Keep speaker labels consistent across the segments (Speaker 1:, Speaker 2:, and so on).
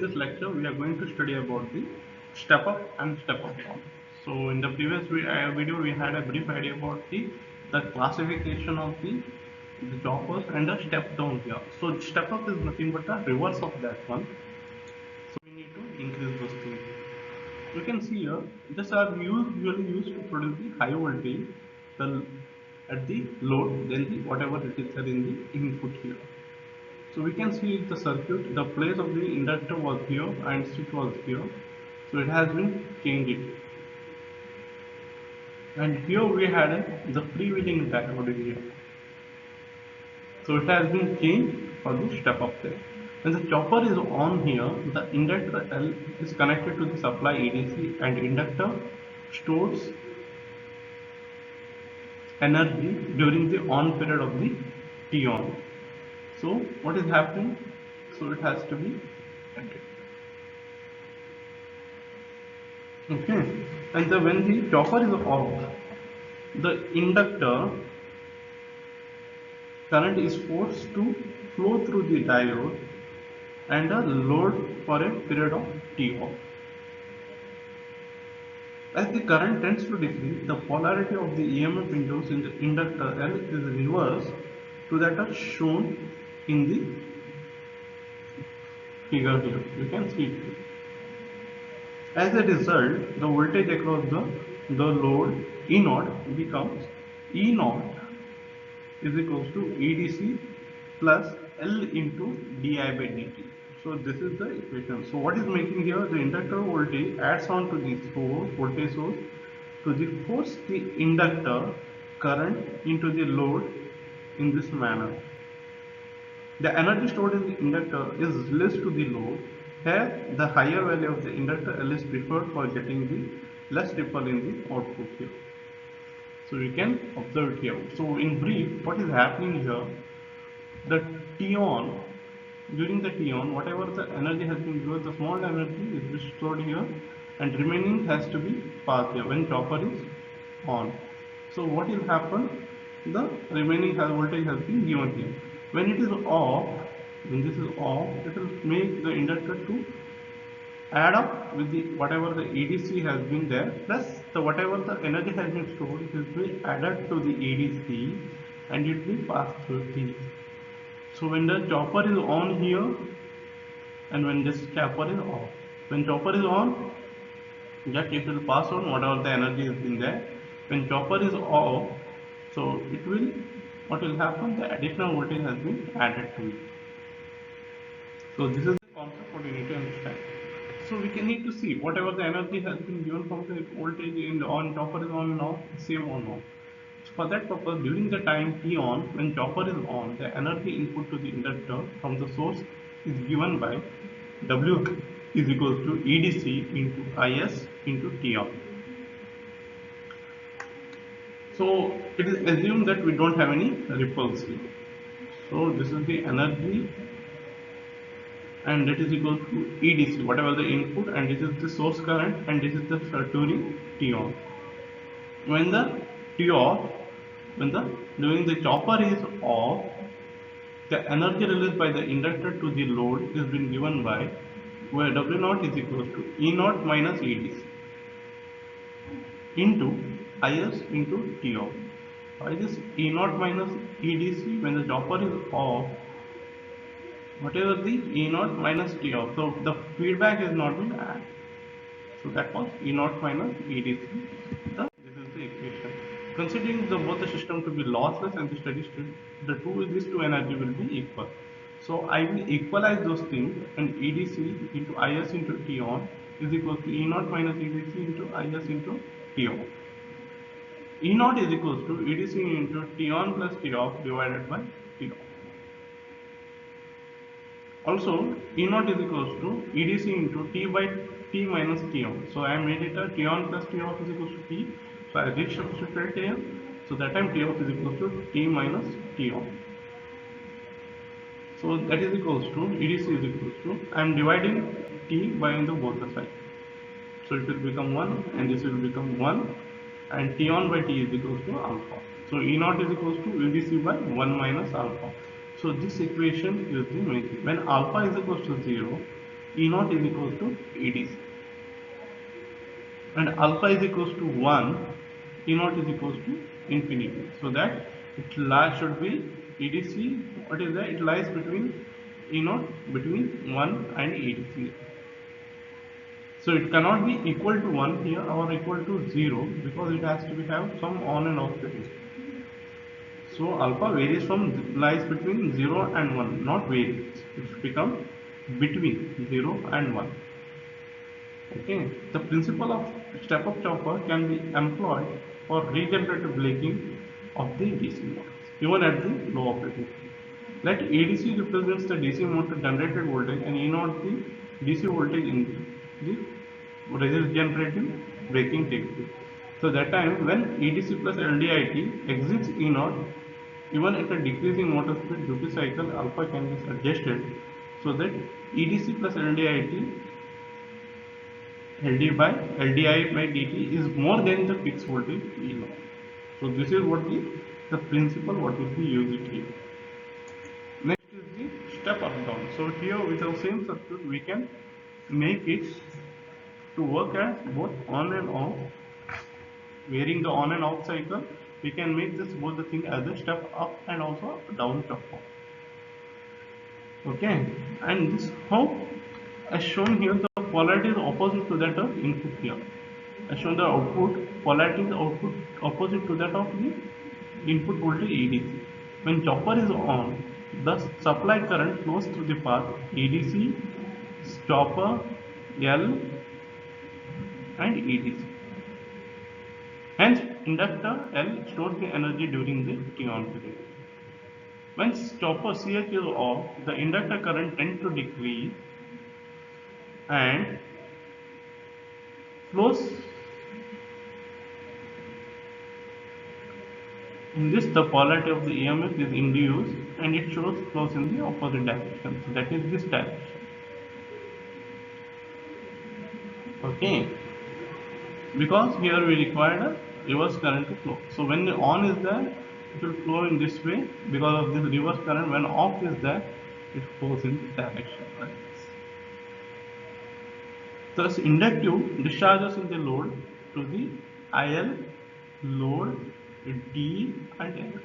Speaker 1: this lecture we are going to study about the step up and step up down. So in the previous video we had a brief idea about the classification of the choppers and the step down here. So step up is nothing but the reverse of that one. So we need to increase those things. You can see here these are usually used to produce the high voltage the, at the load, then the whatever it is there in the input here. So we can see the circuit, the place of the inductor was here and switch was here. So it has been changed. And here we had the freewheeling diode here. So it has been changed for the step up there. When the chopper is on here, the inductor L is connected to the supply EDC and inductor stores energy during the on period of the T on. So what is happening? So it has to be added. Okay, and when the chopper is off, the inductor current is forced to flow through the diode and a load for a period of T off. As the current tends to decrease, the polarity of the EMF induced in the inductor L is reversed to that are shown in the figure here. You can see it here. As a result, the voltage across the load E0 becomes E0 is equals to EDC plus L into di by dt. So this is the equation. So what is making here? The inductor voltage adds on to the voltage source to force the inductor current into the load in this manner. The energy stored in the inductor is released to the load. Here, the higher value of the inductor L is preferred for getting the less ripple in the output here. So you can observe it here. So in brief, what is happening here? The T on, during the T on, whatever the energy has been given, the small energy is stored here, and remaining has to be passed here when chopper is on. So what will happen? The remaining voltage has been given here. When it is off, when this is off, it will make the inductor to add up with the whatever the EDC has been there plus the whatever the energy has been stored, it will be added to the EDC and it will pass through T. So when the chopper is on here and when this chopper is off, when chopper is on, just it will pass on whatever the energy has been there. When chopper is off, so it will, what will happen? The additional voltage has been added to it. So this is the concept what you need to understand. So we can need to see whatever the energy has been given from the voltage in the on chopper is on and off, same or not. So for that purpose, during the time T on, when chopper is on, the energy input to the inductor from the source is given by W is equals to EDC into IS into T on. So it is assumed that we don't have any ripples here. So this is the energy and that is equal to EDC, whatever the input, and this is the source current and this is the during T on. When the T off, during the chopper is off, the energy released by the inductor to the load is been given by where W0 is equal to E0 minus EDC into IS into T off. Why this E0 minus EDC? When the chopper is off, whatever the E0 minus T off, so the feedback is not been added. So that was E0 minus EDC. This is the equation. Considering both the system to be lossless and the steady state, these two energy will be equal. So I will equalize those things, and EDC into IS into T on is equal to E0 minus EDC into IS into T on. E0 is equal to EDC into T on plus T off divided by T off. Also, E0 is equal to EDC into T by T minus T on. So I made it a T on plus T off is equal to T. So I resubstituted here. So that time T off is equal to T minus T on. So that is equals to EDC is equals to, I am dividing T by the both the sides. So it will become 1 and this will become 1 and T on by T is equals to alpha. So E0 is equals to EDC by 1 minus alpha. So this equation is the making. When alpha is equals to 0, E naught is equals to EDC, and alpha is equals to 1, E naught is equals to infinity. So that it lies should be EDC. What is that? It lies between E naught between 1 and EDC. So it cannot be equal to 1 here or equal to 0 because it has to be have some on and off value. So alpha varies from lies between 0 and 1, not varies. It becomes between 0 and 1. Okay, the principle of step-up chopper can be employed for regenerative braking of the DC motors, even at the low operating speed. Let ADC represents the DC motor generated voltage and E naught the DC voltage in the regenerative braking takes place. So that time when EDC plus LDIT exits E naught, even at a decreasing motor speed, duty cycle alpha can be adjusted so that EDC plus LDI by dt is more than the fixed voltage E naught. So this is what the principle what is the used here. Next is the step up down. So here with the same circuit we can make it to work as both on and off. Varying the on and off cycle, we can make this both the thing as a step up and also down step up. Okay, and this how as shown here the polarity is opposite to that of input here. As shown the output polarity is output opposite to that of the input voltage EDC. When chopper is on, the supply current flows through the path EDC, chopper, L and EDC. Hence, inductor L stores the energy during the T-on period. When chopper CH is off, the inductor current tends to decrease and flows. In this, the polarity of the EMF is induced and it flows in the opposite direction. So that is this direction. Okay. Because here we require a reverse current to flow. So when the on is there, it will flow in this way. Because of this reverse current, when off is there, it flows in this direction like this. Thus, inductive discharges in the load to the IL, load, D and L.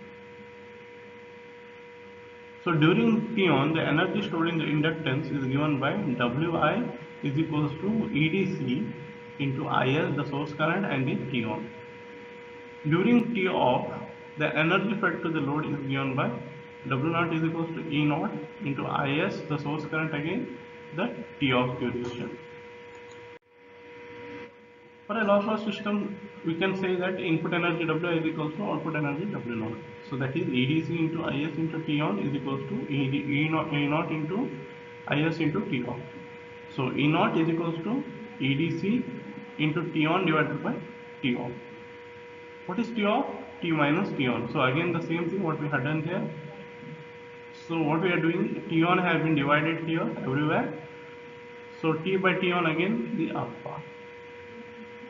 Speaker 1: So during T-on, the energy stored in the inductance is given by Wi is equals to EDC into IL, the source current, and the T-on. During T-off, the energy fed to the load is given by W0 is equals to E naught into IS, the source current, again the T-off duration. For a lossless system, we can say that input energy W is equals to output energy W0. So that is EDC into IS into T-on is equals to E naught into IS into T-off. So E naught is equals to EDC into T-on divided by T-off. What is T-off? T minus T-on. So again the same thing what we had done here. So what we are doing, T-on has been divided here everywhere. So T by T-on again the alpha.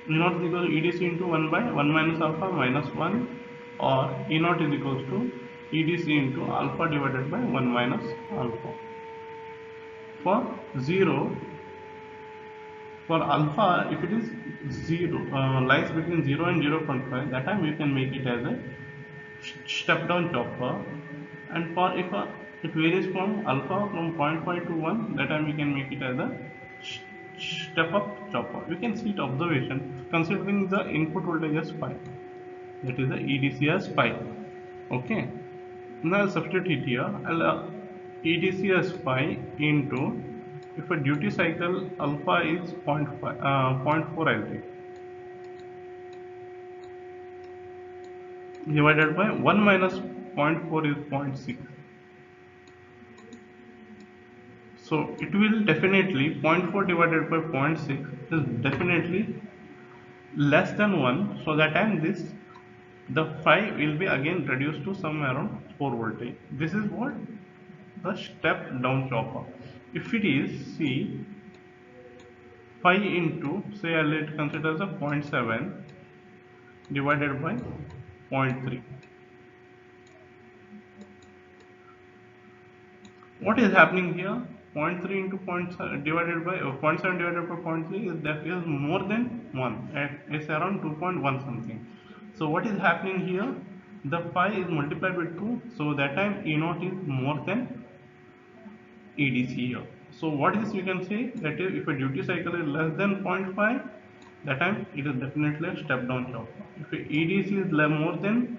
Speaker 1: E naught is equal to EDC into 1 by 1 minus alpha minus 1, or E naught is equals to EDC into alpha divided by 1 minus alpha. For 0, for alpha, if it is 0, lies between 0 and 0.5, that time we can make it as a step down chopper. And for if it varies from alpha from 0.5 to 1, that time we can make it as a step up chopper. We can see it observation considering the input voltage as pi, that is the EDC as pi. Okay, now I'll substitute here. I'll EDC as pi into, if a duty cycle alpha is 0.4 I'll take, divided by 1 minus 0.4 is 0.6. So it will definitely 0.4 divided by 0.6 is definitely less than 1. So that time the phi will be again reduced to somewhere around 4 voltage. This is what the step down chopper. If it is see phi into, say I'll consider as a 0.7 divided by 0.3. What is happening here? 0.3 into divided by 0.7 divided by 0.3 is that is more than 1. It's around 2.1 something. So what is happening here? The pi is multiplied with 2, so that time E naught is more than EDC here. So what is, you can say that if a duty cycle is less than 0.5, that time it is definitely a step down chopper. If a EDC is more than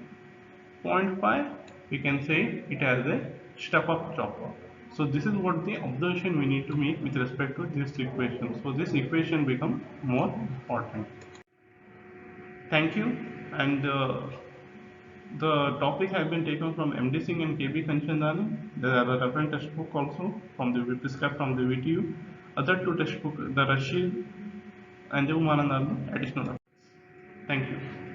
Speaker 1: 0.5, we can say it as a step up chopper. So this is what the observation we need to make with respect to this equation. So this equation becomes more important. Thank you. And the topic has been taken from MD Singh and KB Kanchandani. There are the reference textbook also from the prescribed from the VTU. Other two textbook, the Rashid and the Umanand, additional. Thank you.